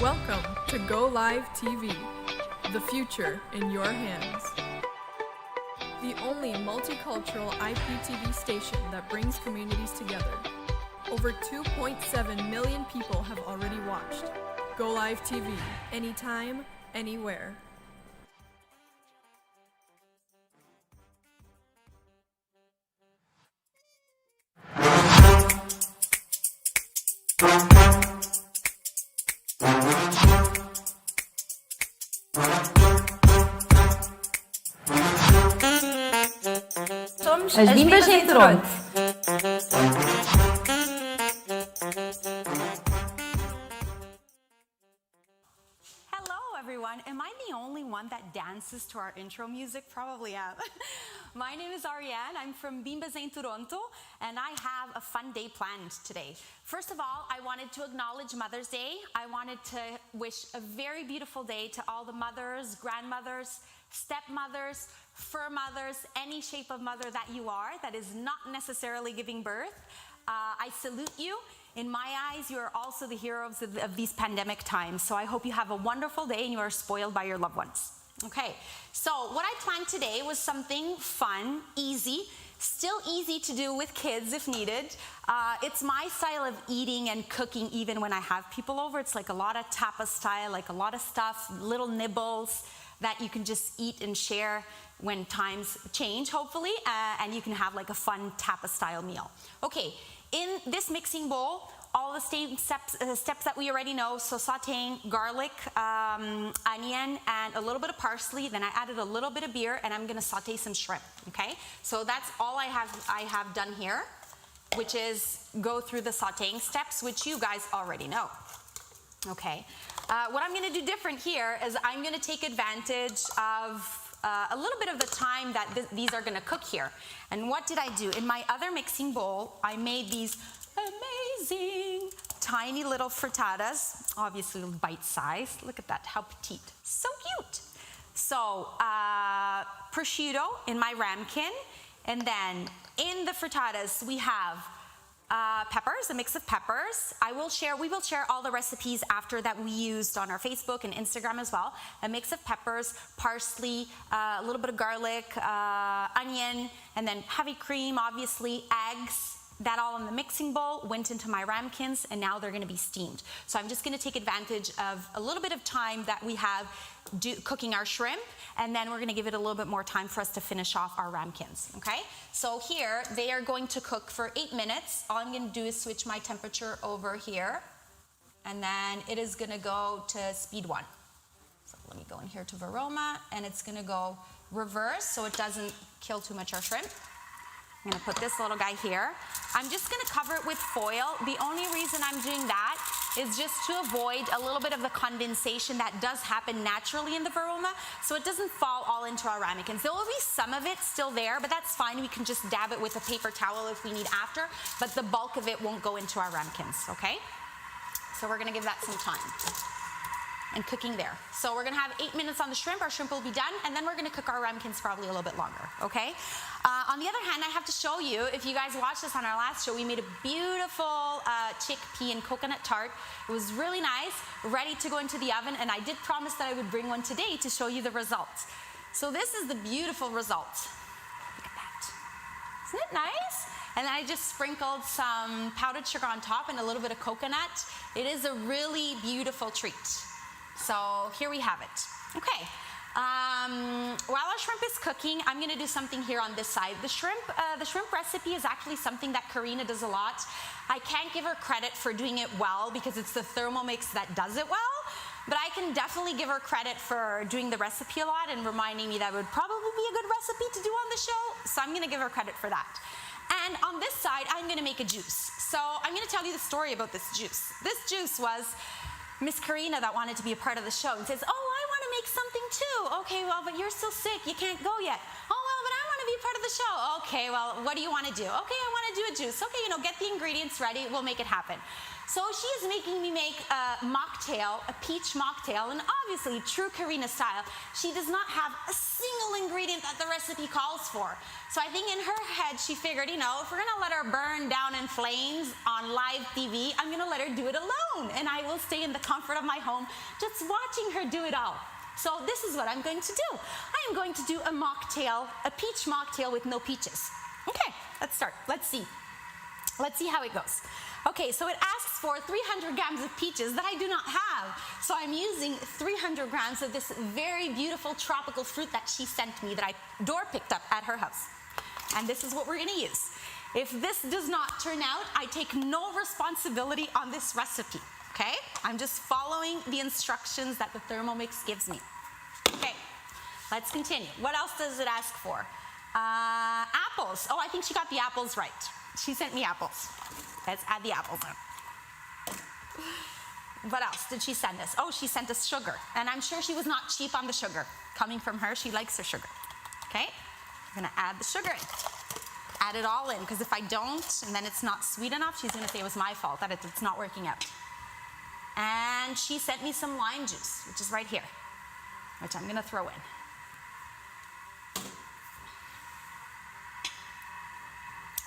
Welcome to GoLive TV, the future in your hands. The only multicultural IPTV station that brings communities together. Over 2.7 million people have already watched. GoLive TV, anytime, anywhere. As Bimbas em Toronto. Hello everyone. Am I the only one that dances to our intro music? Probably am. My name is Ariane. I'm from Bimbas em Toronto, and I have a fun day planned today. First of all, I wanted to acknowledge Mother's Day. I wanted to wish a very beautiful day to all the mothers, grandmothers, stepmothers, fur mothers, any shape of mother that you are that is not necessarily giving birth. I salute you. In my eyes, you are also the heroes of these pandemic times. So I hope you have a wonderful day and you are spoiled by your loved ones. Okay, so what I planned today was something fun, easy, still easy to do with kids if needed. It's my style of eating and cooking even when I have people over. It's like a lot of tapas style, like a lot of stuff, little nibbles that you can just eat and share when times change, hopefully, and you can have like a fun tapas style meal. Okay, in this mixing bowl, all the same steps that we already know, so sauteing garlic, onion, and a little bit of parsley. Then I added a little bit of beer, and I'm gonna saute some shrimp, okay? So that's all I have done here, which is go through the sauteing steps, which you guys already know. Okay, what I'm gonna do different here is I'm gonna take advantage of a little bit of the time that these are gonna cook here. And what did I do? In my other mixing bowl, I made these amazing tiny little frittatas, obviously bite-sized. Look at that, how petite, so cute. So prosciutto in my ramekin, and then in the frittatas we have peppers, a mix of peppers. We will share all the recipes after that we used on our Facebook and Instagram as well. A mix of peppers, parsley, a little bit of garlic, onion, and then heavy cream, obviously, eggs. That all in the mixing bowl went into my ramekins, and now they're gonna be steamed. So I'm just gonna take advantage of a little bit of time that we have cooking our shrimp, and then we're gonna give it a little bit more time for us to finish off our ramekins, okay? So here, they are going to cook for 8 minutes. All I'm gonna do is switch my temperature over here, and then it is gonna go to speed 1. So let me go in here to Varoma, and it's gonna go reverse so it doesn't kill too much our shrimp. I'm gonna put this little guy here. I'm just gonna cover it with foil. The only reason I'm doing that is just to avoid a little bit of the condensation that does happen naturally in the Varoma, so it doesn't fall all into our ramekins. There will be some of it still there, but that's fine. We can just dab it with a paper towel if we need after, but the bulk of it won't go into our ramekins, okay? So we're gonna give that some time. And cooking there. So we're gonna have 8 minutes on the shrimp. Our shrimp will be done, and then we're gonna cook our ramekins probably a little bit longer, okay? On the other hand, I have to show you, if you guys watched this on our last show, we made a beautiful chickpea and coconut tart. It was really nice, ready to go into the oven, and I did promise that I would bring one today to show you the results. So this is the beautiful result. Look at that. Isn't it nice? And then I just sprinkled some powdered sugar on top and a little bit of coconut. It is a really beautiful treat. So here we have it. Okay, while our shrimp is cooking, I'm gonna do something here on this side. The shrimp recipe is actually something that Karina does a lot. I can't give her credit for doing it well because it's the Thermomix that does it well, but I can definitely give her credit for doing the recipe a lot and reminding me that would probably be a good recipe to do on the show, so I'm gonna give her credit for that. And on this side, I'm gonna make a juice. So I'm gonna tell you the story about this juice. This juice was Miss Karina that wanted to be a part of the show and says, oh, I want to make something too. Okay, well, but you're still sick. You can't go yet. Oh, well, but I want to be be part of the show. Okay, well, what do you want to do? Okay, I want to do a juice. Okay, get the ingredients ready. We'll make it happen. So she is making me make a mocktail, a peach mocktail, and obviously, true Karina style, she does not have a single ingredient that the recipe calls for. So I think in her head, she figured, if we're gonna let her burn down in flames on live TV, I'm gonna let her do it alone, and I will stay in the comfort of my home, just watching her do it all. So this is what I'm going to do. I am going to do a mocktail, a peach mocktail with no peaches. Okay, let's start. Let's see. Let's see how it goes. Okay, so it asks for 300 grams of peaches that I do not have. So I'm using 300 grams of this very beautiful tropical fruit that she sent me that I door picked up at her house. And this is what we're gonna use. If this does not turn out, I take no responsibility on this recipe, okay? I'm just following the instructions that the Thermomix gives me. Okay, let's continue. What else does it ask for? Apples. Oh, I think she got the apples right. She sent me apples. Let's add the apples in. What else did she send us? Oh, she sent us sugar. And I'm sure she was not cheap on the sugar. Coming from her, she likes her sugar. Okay, I'm gonna add the sugar in. Add it all in, because if I don't, and then it's not sweet enough, she's gonna say it was my fault, that it's not working out. And she sent me some lime juice, which is right here, which I'm gonna throw in.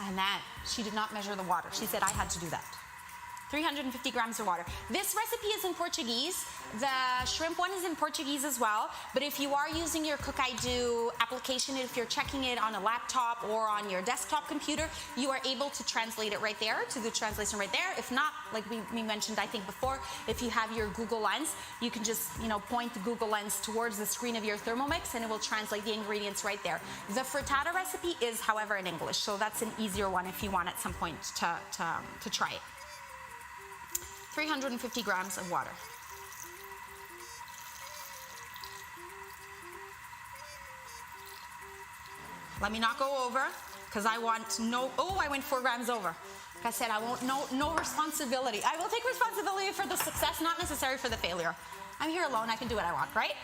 And then she did not measure the water. She said I had to do that. 350 grams of water. This recipe is in Portuguese. The shrimp one is in Portuguese as well. But if you are using your Cook I Do application, if you're checking it on a laptop or on your desktop computer, you are able to translate it right there, to the translation right there. If not, like we mentioned, I think before, if you have your Google Lens, you can just point the Google Lens towards the screen of your Thermomix and it will translate the ingredients right there. The frittata recipe is, however, in English, so that's an easier one if you want at some point to try it. 350 grams of water. Let me not go over, because I want no, I went 4 grams over. Like I said, I want no responsibility. I will take responsibility for the success, not necessarily for the failure. I'm here alone, I can do what I want, right?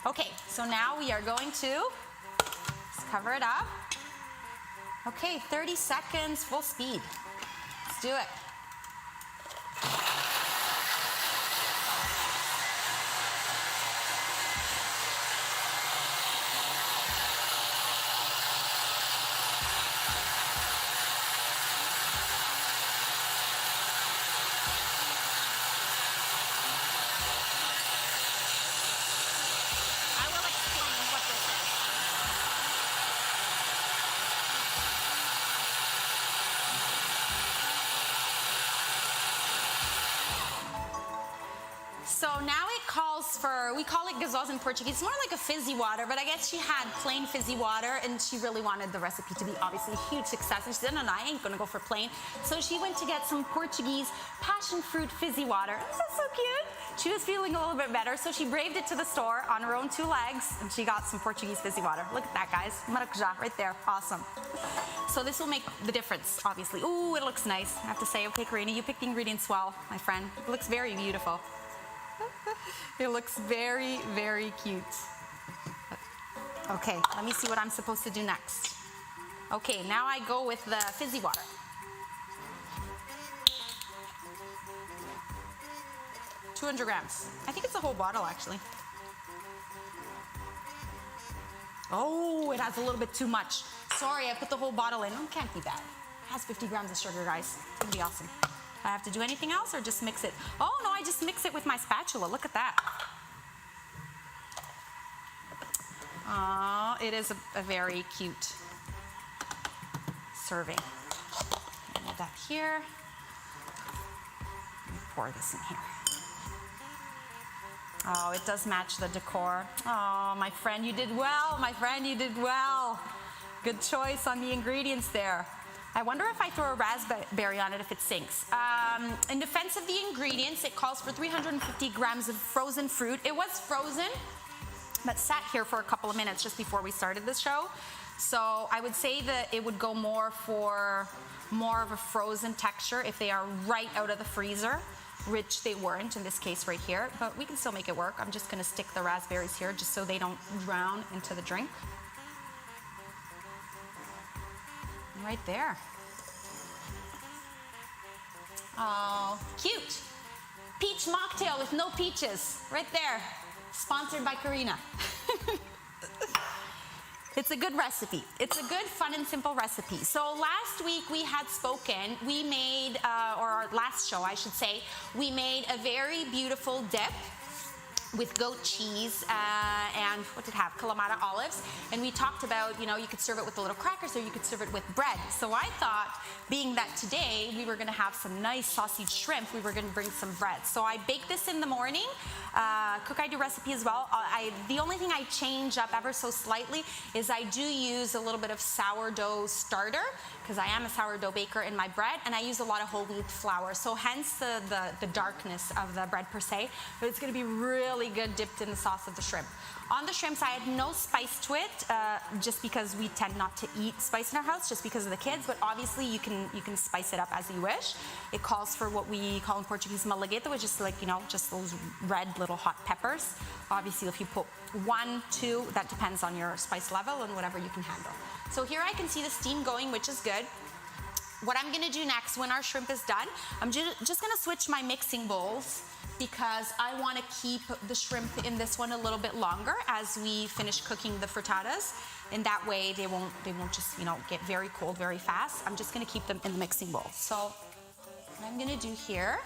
Okay, so now we are going to cover it up. Okay, 30 seconds, full speed. Let's do it. So now it calls for, we call it gazosa in Portuguese. It's more like a fizzy water, but I guess she had plain fizzy water and she really wanted the recipe to be obviously a huge success. And she said, no, I ain't gonna go for plain. So she went to get some Portuguese passion fruit fizzy water. Isn't that so cute? She was feeling a little bit better, so she braved it to the store on her own 2 legs and she got some Portuguese fizzy water. Look at that, guys. Maracujá, right there, awesome. So this will make the difference, obviously. Ooh, it looks nice. I have to say, okay, Karina, you picked the ingredients well, my friend. It looks very beautiful. It looks very, very cute. Okay, let me see what I'm supposed to do next. Okay, now I go with the fizzy water. $200 grams. I think it's a whole bottle, actually. Oh, it has a little bit too much. Sorry, I put the whole bottle in. Oh, can't be bad. It has 50 grams of sugar, guys. It's gonna be awesome. I have to do anything else or just mix it? Oh no, I just mix it with my spatula. Look at that. Oh, it is a very cute serving. Put that here. Let me pour this in here. Oh, it does match the decor. Oh, my friend, you did well. My friend, you did well. Good choice on the ingredients there. I wonder if I throw a raspberry on it if it sinks. In defense of the ingredients, it calls for 350 grams of frozen fruit. It was frozen, but sat here for a couple of minutes just before we started the show. So I would say that it would go more for more of a frozen texture if they are right out of the freezer, which they weren't in this case right here, but we can still make it work. I'm just gonna stick the raspberries here just so they don't drown into the drink. right there. Oh, cute. Peach mocktail with no peaches, right there. Sponsored by Karina. It's a good recipe. It's a good, fun, and simple recipe. So last week we had spoken, we made, or our last show I should say, we made a very beautiful dip with goat cheese and what did it have? Kalamata olives. And we talked about, you know, you could serve it with the little crackers or you could serve it with bread. So I thought, being that today we were gonna have some nice sausage shrimp, we were gonna bring some bread. So I baked this in the morning. Cook I Do recipe as well. The only thing I change up ever so slightly is I do use a little bit of sourdough starter, because I am a sourdough baker in my bread, and I use a lot of whole wheat flour. So hence the darkness of the bread per se, but it's gonna be really good dipped in the sauce of the shrimp. On the shrimps, I had no spice to it, just because we tend not to eat spice in our house, just because of the kids, but obviously you can spice it up as you wish. It calls for what we call in Portuguese malagueta, which is like, you know, just those red little hot peppers. Obviously, if you put 1, 2, that depends on your spice level and whatever you can handle. So here I can see the steam going, which is good. What I'm gonna do next when our shrimp is done, I'm just gonna switch my mixing bowls, because I want to keep the shrimp in this one a little bit longer as we finish cooking the frittatas. And that way they won't just, you know, get very cold very fast. I'm just going to keep them in the mixing bowl. So what I'm going to do here,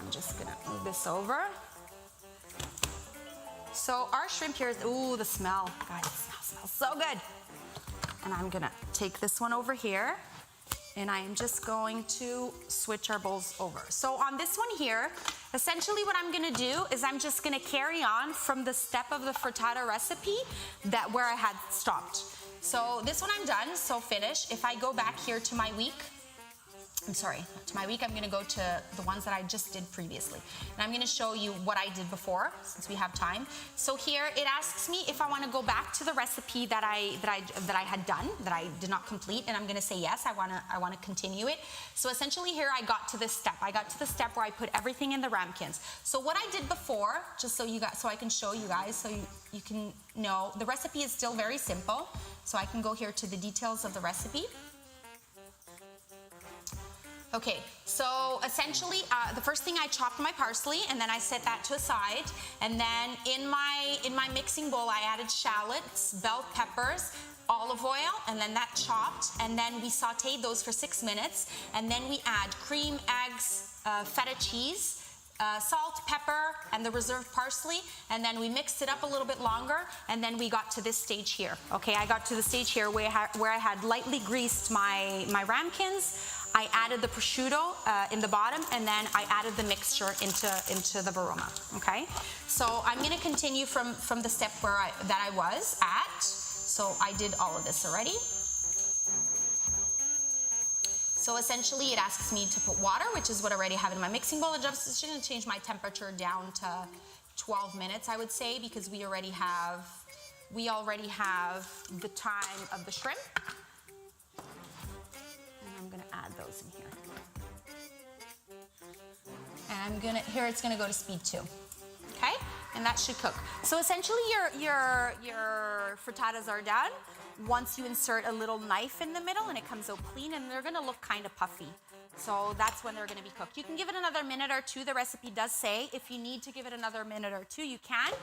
I'm just going to move this over. So our shrimp here is, ooh, the smell. God, the smell smells so good. And I'm going to take this one over here. And I am just going to switch our bowls over. So on this one here, essentially what I'm gonna do is I'm just gonna carry on from the step of the frittata recipe where I had stopped. So this one I'm done, so finish. If I go back here to my week, I'm gonna go to the ones that I just did previously. And I'm gonna show you what I did before, since we have time. So here, it asks me if I wanna go back to the recipe that I had done, that I did not complete, and I'm gonna say yes, I wanna continue it. So essentially here, I got to this step. I got to the step where I put everything in the ramekins. So what I did before, just so I can show you guys, so you can know, the recipe is still very simple. So I can go here to the details of the recipe. Okay, so essentially, the first thing I chopped my parsley, and then I set that to a side. And then in my mixing bowl, I added shallots, bell peppers, olive oil, and then that chopped. And then we sauteed those for 6 minutes. And then we add cream, eggs, feta cheese, salt, pepper, and the reserved parsley, and then we mixed it up a little bit longer, and then we got to this stage here. Okay, I got to the stage here where I had lightly greased my ramekins. I added the prosciutto in the bottom, and then I added the mixture into the baroma. Okay, so I'm going to continue from the step that I was at. So I did all of this already. So essentially it asks me to put water, which is what I already have in my mixing bowl. I'm just going to change my temperature down to 12 minutes, I would say, because we already have the time of the shrimp. And I'm going to add those in here. And here it's going to go to speed 2. Okay? And that should cook. So essentially your frittatas are done. Once you insert a little knife in the middle and it comes out clean, and they're gonna look kind of puffy. So that's when they're gonna be cooked. You can give it another minute or 2. The recipe does say if you need to give it another minute or 2, you can.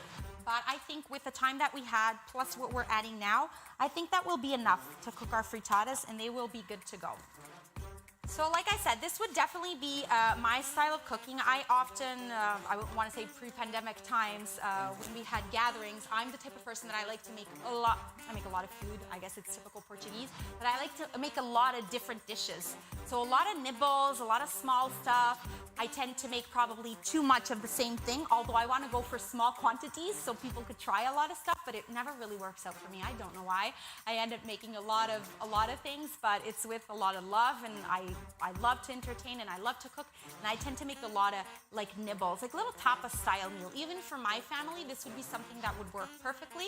But I think with the time that we had, plus what we're adding now, I think that will be enough to cook our frittatas, and they will be good to go. So like I said, this would definitely be my style of cooking. I often, I want to say pre-pandemic times, when we had gatherings, I'm the type of person that I like to make a lot. I make a lot of food. I guess it's typical Portuguese. But I like to make a lot of different dishes. So a lot of nibbles, a lot of small stuff. I tend to make probably too much of the same thing, although I want to go for small quantities so people could try a lot of stuff, but it never really works out for me. I don't know why. I end up making a lot of things, but it's with a lot of love, and I love to entertain and I love to cook, and I tend to make a lot of like nibbles, like little tapas style meal. Even for my family, this would be something that would work perfectly,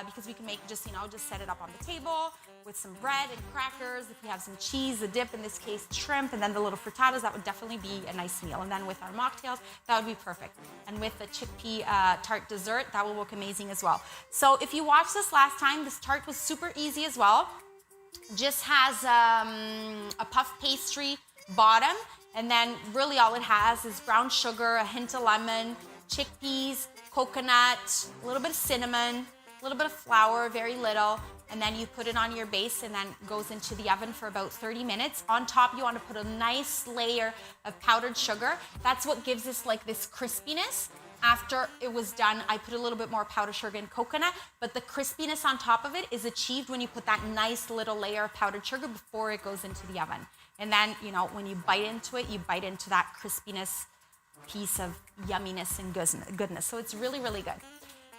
because we can make just set it up on the table with some bread and crackers. If we have some cheese, the dip, in this case shrimp, and then the little frittatas, that would definitely be a nice meal. And then with our mocktails, that would be perfect. And with the chickpea tart dessert, that will look amazing as well. So if you watched this last time, this tart was super easy as well. just has a puff pastry bottom, and then really all it has is brown sugar, a hint of lemon, chickpeas, coconut, a little bit of cinnamon, a little bit of flour, very little, and then you put it on your base and then goes into the oven for about 30 minutes. On top, you want to put a nice layer of powdered sugar. That's what gives us like this crispiness. After it was done, I put a little bit more powdered sugar and coconut, but the crispiness on top of it is achieved when you put that nice little layer of powdered sugar before it goes into the oven. And then, you know, when you bite into it, you bite into that crispiness piece of yumminess and goodness. So it's really, really good.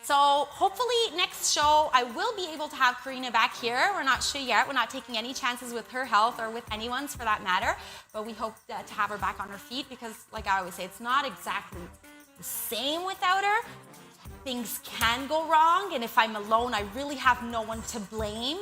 So hopefully next show, I will be able to have Karina back here. We're not sure yet. We're not taking any chances with her health or with anyone's for that matter, but we hope to have her back on her feet because, like I always say, it's not exactly the same without her. Things can go wrong, and if I'm alone, I really have no one to blame.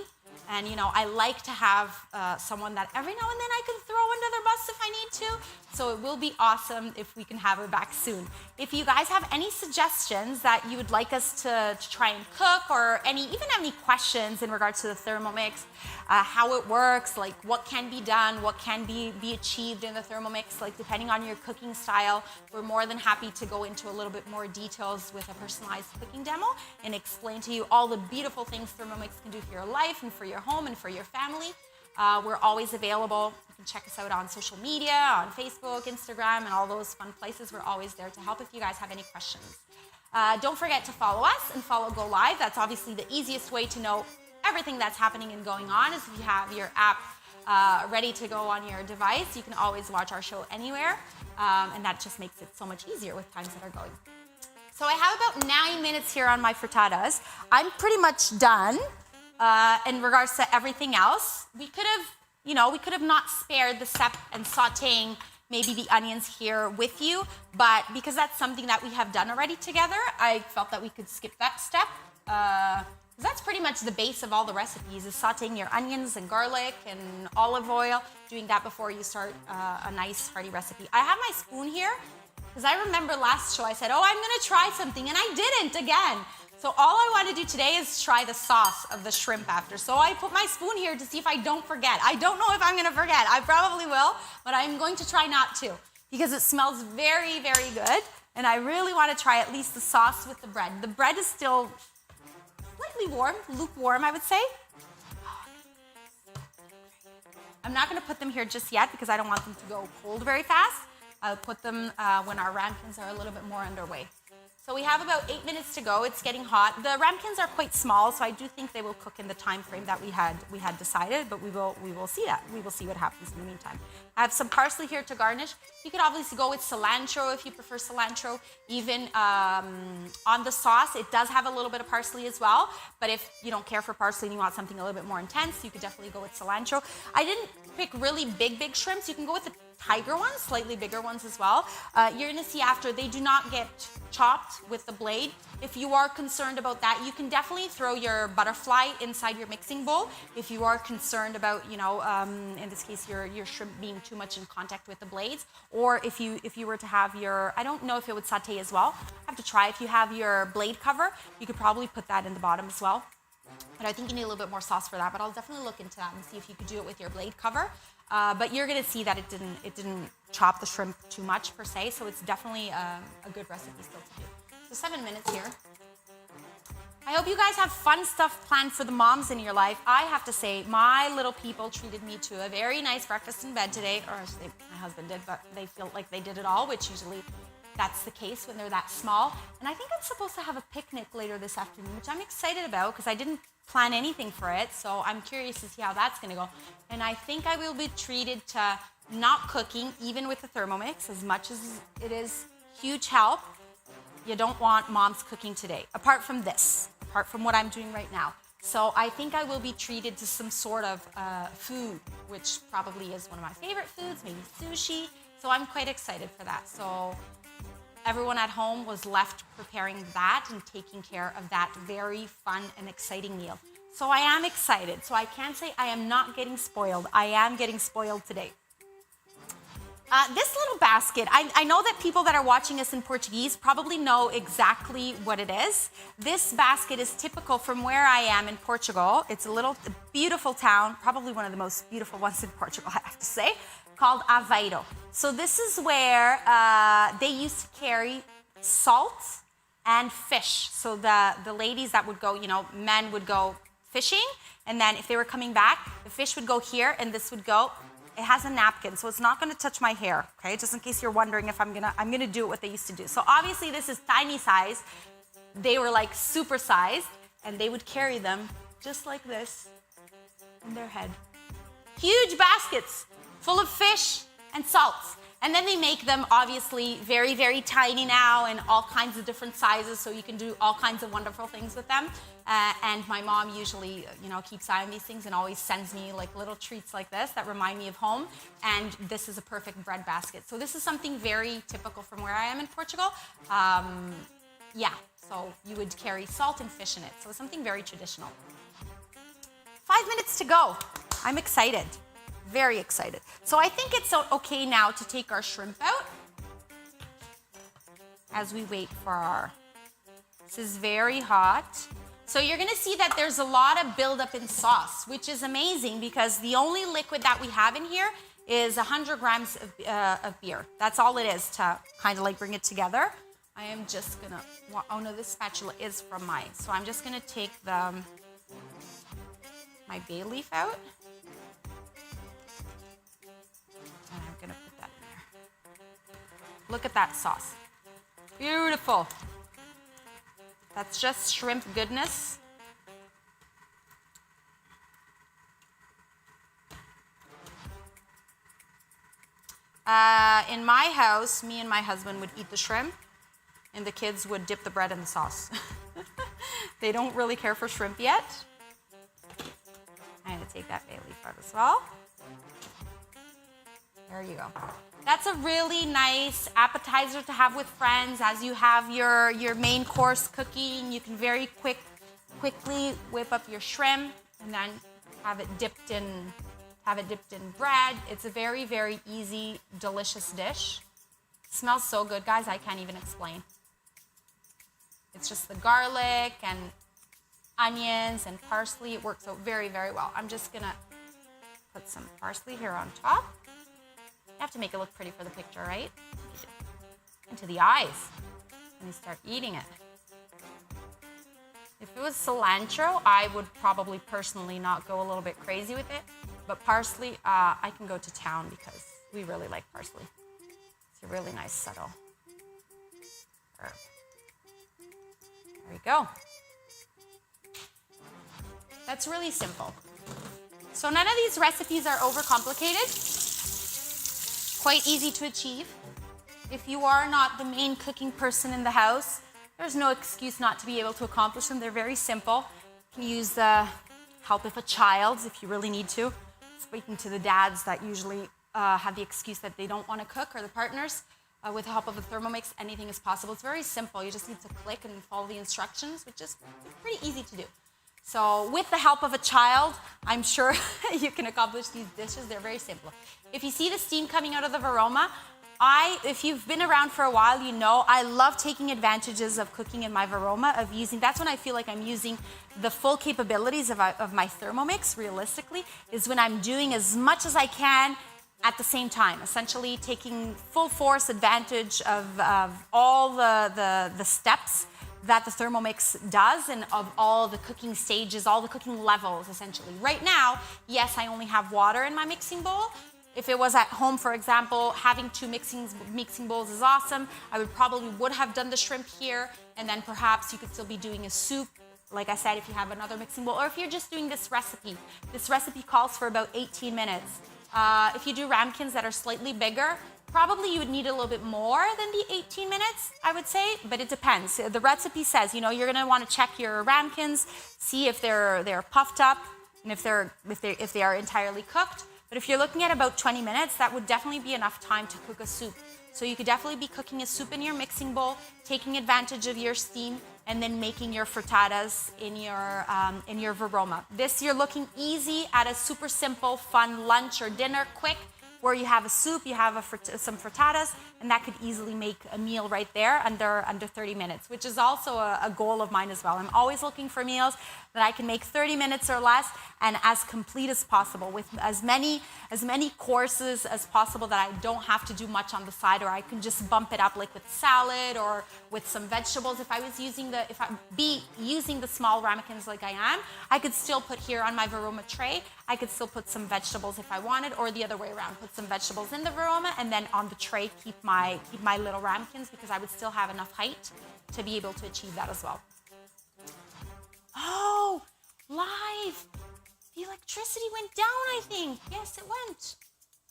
And, you know, I like to have someone that every now and then I can throw under their bus if I need to. So it will be awesome if we can have her back soon. If you guys have any suggestions that you would like us to try and cook, or even have any questions in regards to the Thermomix, how it works, like what can be done, what can be achieved in the Thermomix, like depending on your cooking style, we're more than happy to go into a little bit more details with a personalized cooking demo and explain to you all the beautiful things Thermomix can do for your life and for your home and for your family. We're always available. You can check us out on social media, on Facebook, Instagram, and all those fun places. We're always there to help if you guys have any questions. Don't forget to follow us and follow GoLive. That's obviously the easiest way to know everything that's happening and going on. Is if you have your app ready to go on your device, you can always watch our show anywhere, and that just makes it so much easier with times that are going. So I have about 9 minutes here on my frittatas. I'm pretty much done. In regards to everything else, we could have not spared the step and sautéing maybe the onions here with you, but because that's something that we have done already together, I felt that we could skip that step. That's pretty much the base of all the recipes, is sautéing your onions and garlic and olive oil, doing that before you start a nice hearty recipe. I have my spoon here, because I remember last show I said, oh, I'm gonna try something, and I didn't again. So all I want to do today is try the sauce of the shrimp after. So I put my spoon here to see if I don't forget. I don't know if I'm going to forget. I probably will, but I'm going to try not to because it smells very, very good. And I really want to try at least the sauce with the bread. The bread is still slightly warm, lukewarm, I would say. I'm not going to put them here just yet because I don't want them to go cold very fast. I'll put them when our ramekins are a little bit more underway. So we have about 8 minutes to go. It's getting hot. The ramekins are quite small, so I do think they will cook in the time frame that we had decided, but we will see that. We will see what happens in the meantime. I have some parsley here to garnish. You could obviously go with cilantro if you prefer cilantro. Even on the sauce, it does have a little bit of parsley as well, but if you don't care for parsley and you want something a little bit more intense, you could definitely go with cilantro. I didn't pick really big shrimps. You can go with the tiger ones, slightly bigger ones as well. You're gonna see after, they do not get chopped with the blade. If you are concerned about that, you can definitely throw your butterfly inside your mixing bowl. If you are concerned about, in this case, your shrimp being too much in contact with the blades, or if you were to have your, I don't know if it would saute as well. I have to try. If you have your blade cover, you could probably put that in the bottom as well. But I think you need a little bit more sauce for that, but I'll definitely look into that and see if you could do it with your blade cover. But you're gonna see that it didn't chop the shrimp too much per se, so it's definitely a good recipe still to do. So 7 minutes here. I hope you guys have fun stuff planned for the moms in your life. I have to say, my little people treated me to a very nice breakfast in bed today, or actually my husband did, but they feel like they did it all, which usually that's the case when they're that small. And I think I'm supposed to have a picnic later this afternoon, which I'm excited about because I didn't plan anything for it. So I'm curious to see how that's gonna go. And I think I will be treated to not cooking, even with the Thermomix, as much as it is huge help. You don't want mom's cooking today, apart from this, apart from what I'm doing right now. So I think I will be treated to some sort of food, which probably is one of my favorite foods, maybe sushi. So I'm quite excited for that. So everyone at home was left preparing that and taking care of that very fun and exciting meal. So I am excited. So I can't say I am not getting spoiled. I am getting spoiled today. This little basket, I know that people that are watching us in Portuguese probably know exactly what it is. This basket is typical from where I am in Portugal. It's a little beautiful town, probably one of the most beautiful ones in Portugal, I have to say, called Aveiro. So this is where they used to carry salt and fish. So the ladies that would go, men would go fishing, and then if they were coming back, the fish would go here, and this would go. It has a napkin, so it's not going to touch my hair, okay? Just in case you're wondering if I'm gonna do what they used to do. So obviously this is tiny size. They were like super sized, and they would carry them just like this in their head. Huge baskets full of fish and salt. And then they make them obviously very, very tiny now and all kinds of different sizes, so you can do all kinds of wonderful things with them. And my mom usually, keeps eye on these things and always sends me like little treats like this that remind me of home. And this is a perfect bread basket. So this is something very typical from where I am in Portugal. So you would carry salt and fish in it. So it's something very traditional. 5 minutes to go. I'm excited. Very excited. So I think it's okay now to take our shrimp out as we wait for this is very hot. So you're gonna see that there's a lot of buildup in sauce, which is amazing because the only liquid that we have in here is 100 grams of beer. That's all it is to kind of like bring it together. I am just gonna, oh no, this spatula is from mine. So I'm just gonna take my bay leaf out. And I'm gonna put that in there. Look at that sauce. Beautiful. That's just shrimp goodness. In my house, me and my husband would eat the shrimp, and the kids would dip the bread in the sauce. They don't really care for shrimp yet. I'm gonna take that bay leaf out as well. There you go. That's a really nice appetizer to have with friends as you have your main course cooking. You can very quickly whip up your shrimp and then have it dipped in bread. It's a very, very easy, delicious dish. It smells so good, guys, I can't even explain. It's just the garlic and onions and parsley. It works out very, very well. I'm just gonna put some parsley here on top. You have to make it look pretty for the picture, right? Into the eyes. And you start eating it. If it was cilantro, I would probably personally not go a little bit crazy with it. But parsley, I can go to town because we really like parsley. It's a really nice subtle herb. There we go. That's really simple. So none of these recipes are overcomplicated. Quite easy to achieve. If you are not the main cooking person in the house, there's no excuse not to be able to accomplish them. They're very simple. You can use the help of a child if you really need to. Speaking to the dads that usually have the excuse that they don't want to cook, or the partners, with the help of a Thermomix, anything is possible. It's very simple. You just need to click and follow the instructions, which is pretty easy to do. So with the help of a child, I'm sure you can accomplish these dishes. They're very simple. If you see the steam coming out of the varoma, if you've been around for a while, you know I love taking advantages of cooking in my varoma, that's when I feel like I'm using the full capabilities of my Thermomix, realistically, is when I'm doing as much as I can at the same time, essentially taking full force advantage of all the steps that the Thermomix does and of all the cooking stages, all the cooking levels, essentially. Right now, yes, I only have water in my mixing bowl. If it was at home, for example, having two mixing bowls is awesome. I would have done the shrimp here, and then perhaps you could still be doing a soup. Like I said, if you have another mixing bowl, or if you're just doing this recipe calls for about 18 minutes. If you do ramekins that are slightly bigger, probably you would need a little bit more than the 18 minutes, I would say, but it depends. The recipe says, you're gonna wanna check your ramekins, see if they're puffed up, and if they are entirely cooked. But if you're looking at about 20 minutes, that would definitely be enough time to cook a soup. So you could definitely be cooking a soup in your mixing bowl, taking advantage of your steam, and then making your frittatas in your varoma. This, you're looking easy at a super simple, fun lunch or dinner, quick. where you have a soup, you have some frittatas, and that could easily make a meal right there under 30 minutes, which is also a goal of mine as well. I'm always looking for meals that I can make 30 minutes or less and as complete as possible, with as many courses as possible, that I don't have to do much on the side, or I can just bump it up like with salad or with some vegetables. If I be using the small ramekins like I am, I could still put here on my varoma tray, I could still put some vegetables if I wanted, or the other way around, put some vegetables in the varoma and then on the tray keep my little ramekins, because I would still have enough height to be able to achieve that as well. Oh, live. The electricity went down, I think. Yes, it went.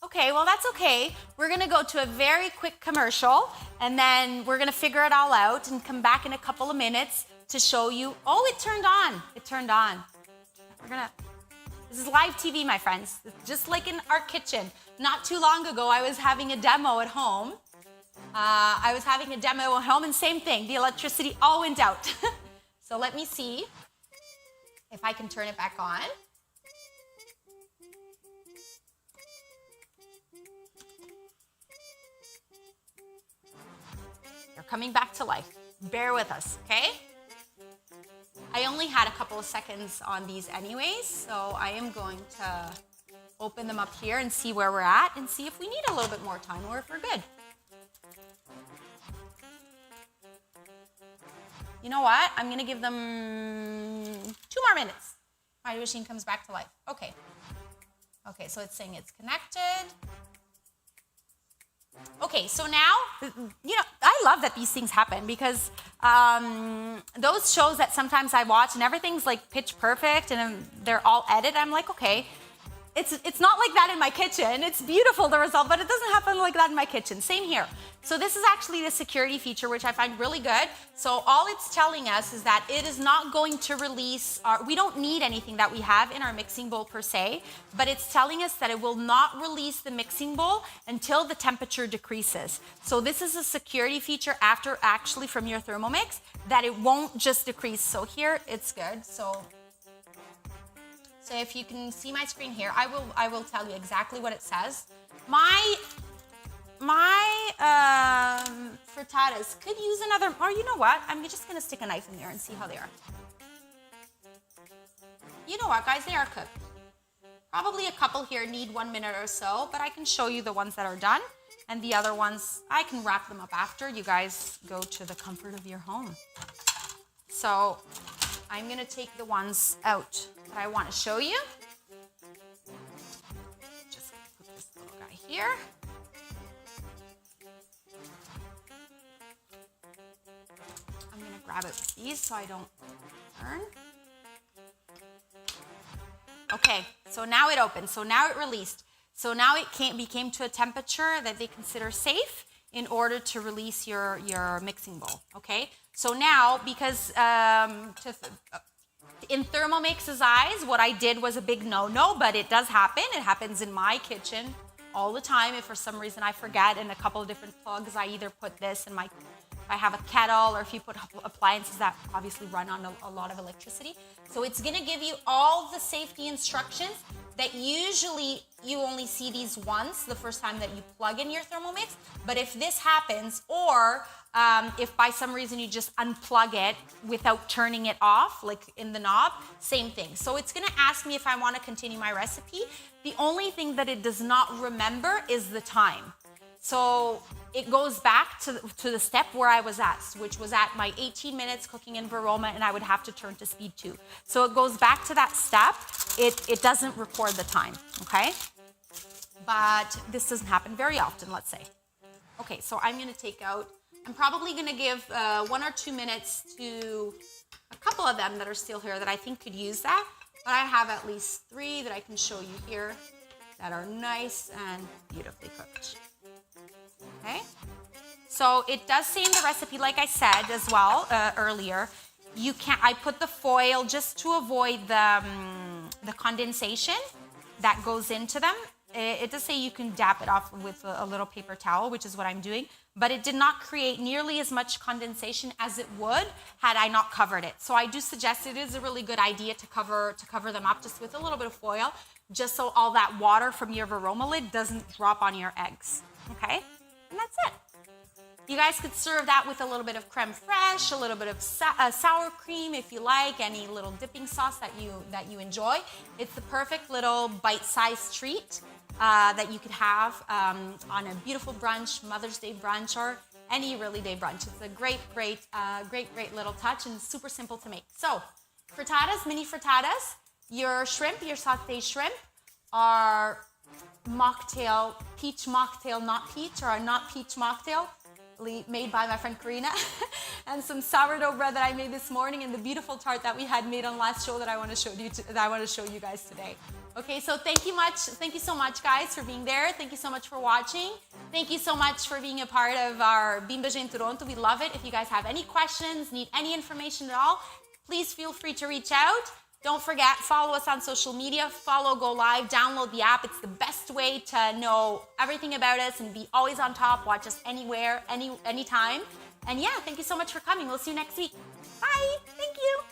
Okay, well, that's okay. We're going to go to a very quick commercial, and then we're going to figure it all out and come back in a couple of minutes to show you. Oh, it turned on. It turned on. This is live TV, my friends. It's just like in our kitchen. Not too long ago, I was having a demo at home. And same thing. The electricity all went out. So let me see if I can turn it back on. They're coming back to life. Bear with us, okay? I only had a couple of seconds on these anyways, so I am going to open them up here and see where we're at and see if we need a little bit more time or if we're good. You know what? I'm going to give them 2 more minutes. My machine comes back to life. Okay. Okay, so it's saying it's connected. Okay, so now, I love that these things happen, because those shows that sometimes I watch and everything's like pitch perfect and they're all edited, I'm like, okay, it's not like that in my kitchen. It's beautiful, the result, but it doesn't happen like that in my kitchen. Same here. So this is actually the security feature, which I find really good. So all it's telling us is that it is not going to release, we don't need anything that we have in our mixing bowl per se, but it's telling us that it will not release the mixing bowl until the temperature decreases. So this is a security feature after actually from your Thermomix, that it won't just decrease. So here it's good. So if you can see my screen here, I will tell you exactly what it says. My frittatas could use another, or you know what? I'm just gonna stick a knife in there and see how they are. You know what, guys? They are cooked. Probably a couple here need 1 minute or so, but I can show you the ones that are done, and the other ones, I can wrap them up after. You guys go to the comfort of your home. So I'm gonna take the ones out that I want to show you. Just put this little guy here. I'm gonna grab it with these so I don't burn. Okay, so now it opened. So now it released. So now it became to a temperature that they consider safe in order to release your mixing bowl. Okay. So now, because in Thermomix's eyes, what I did was a big no-no, but it does happen. It happens in my kitchen all the time. If for some reason I forget in a couple of different plugs, I either put this in if I have a kettle, or if you put appliances that obviously run on a lot of electricity. So it's gonna give you all the safety instructions that usually you only see these once, the first time that you plug in your Thermomix. But if this happens, or if by some reason you just unplug it without turning it off, like in the knob, same thing. So it's gonna ask me if I wanna continue my recipe. The only thing that it does not remember is the time. So it goes back to the step where I was at, which was at my 18 minutes cooking in Varoma, and I would have to turn to speed 2. So it goes back to that step. It doesn't record the time, okay? But this doesn't happen very often, let's say. Okay, so I'm gonna take out, I'm probably gonna give 1 or 2 minutes to a couple of them that are still here that I think could use that. But I have at least 3 that I can show you here that are nice and beautifully cooked. Okay, so it does say in the recipe, like I said as well earlier, I put the foil just to avoid the condensation that goes into them. It does say you can dab it off with a little paper towel, which is what I'm doing, but it did not create nearly as much condensation as it would had I not covered it. So I do suggest it is a really good idea to cover them up just with a little bit of foil, just so all that water from your varoma lid doesn't drop on your eggs, okay? And that's it. You guys could serve that with a little bit of creme fraiche, a little bit of sour cream if you like, any little dipping sauce that you enjoy. It's the perfect little bite-sized treat that you could have on a beautiful brunch, Mother's Day brunch, or any really day brunch. It's a great little touch and super simple to make. So, frittatas, mini frittatas, your shrimp, your sauteed shrimp, are mocktail, peach mocktail, not peach, or a not peach mocktail, made by my friend Karina, and some sourdough bread that I made this morning, and the beautiful tart that we had made on last show that I want to show you guys today. Okay, so thank you so much, guys, for being there. Thank you so much for watching. Thank you so much for being a part of our Bimbas in Toronto. We love it. If you guys have any questions, need any information at all, please feel free to reach out. Don't forget, follow us on social media, follow GoLive, download the app. It's the best way to know everything about us and be always on top, watch us anywhere, anytime. And yeah, thank you so much for coming. We'll see you next week. Bye, thank you.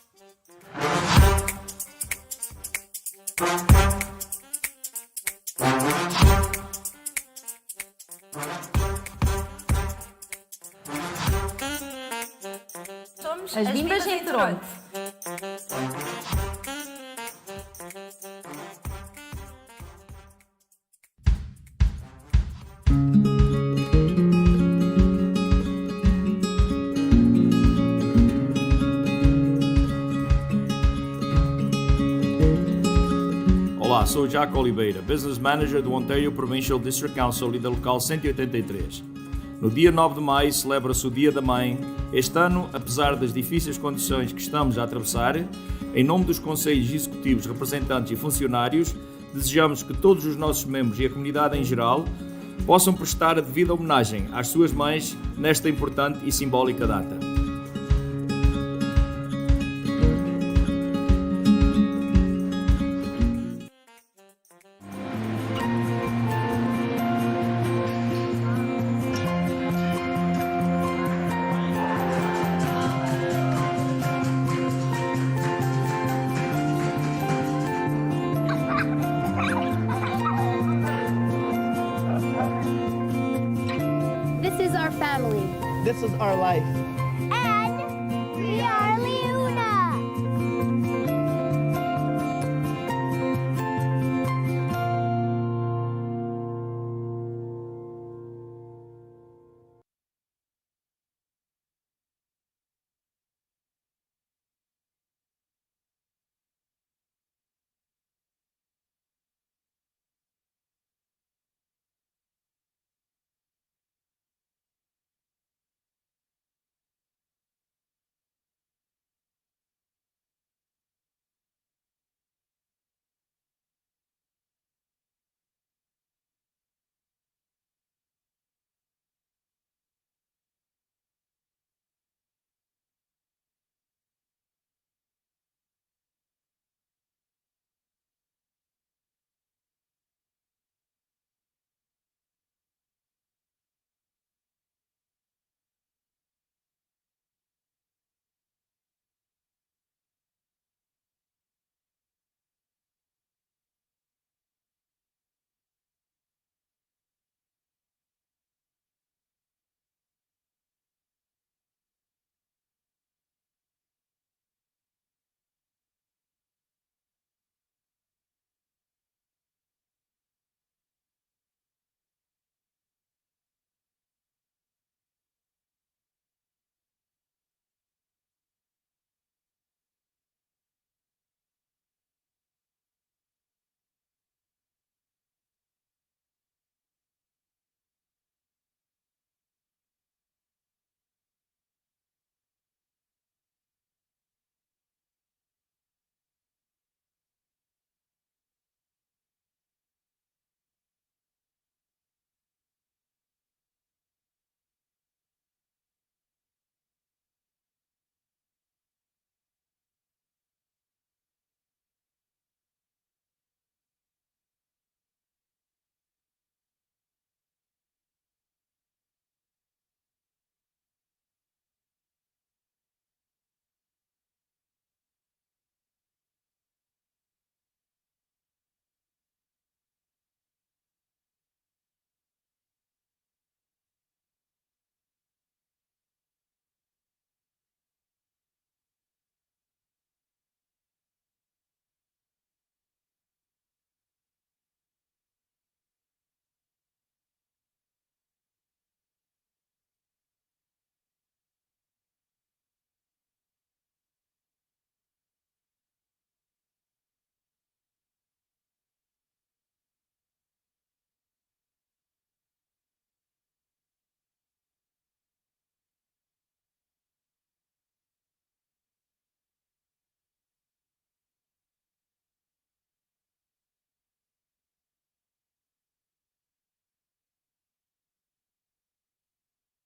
Somos as Bimbas em Toronto. Olá, sou o Jaco Oliveira, Business Manager do Ontario Provincial District Council e da Local 183. No dia 9 de maio celebra-se o Dia da Mãe. Este ano, apesar das difíceis condições que estamos a atravessar, em nome dos Conselhos Executivos, representantes e funcionários, desejamos que todos os nossos membros e a comunidade em geral possam prestar a devida homenagem às suas mães nesta importante e simbólica data. This is our family. This is our life.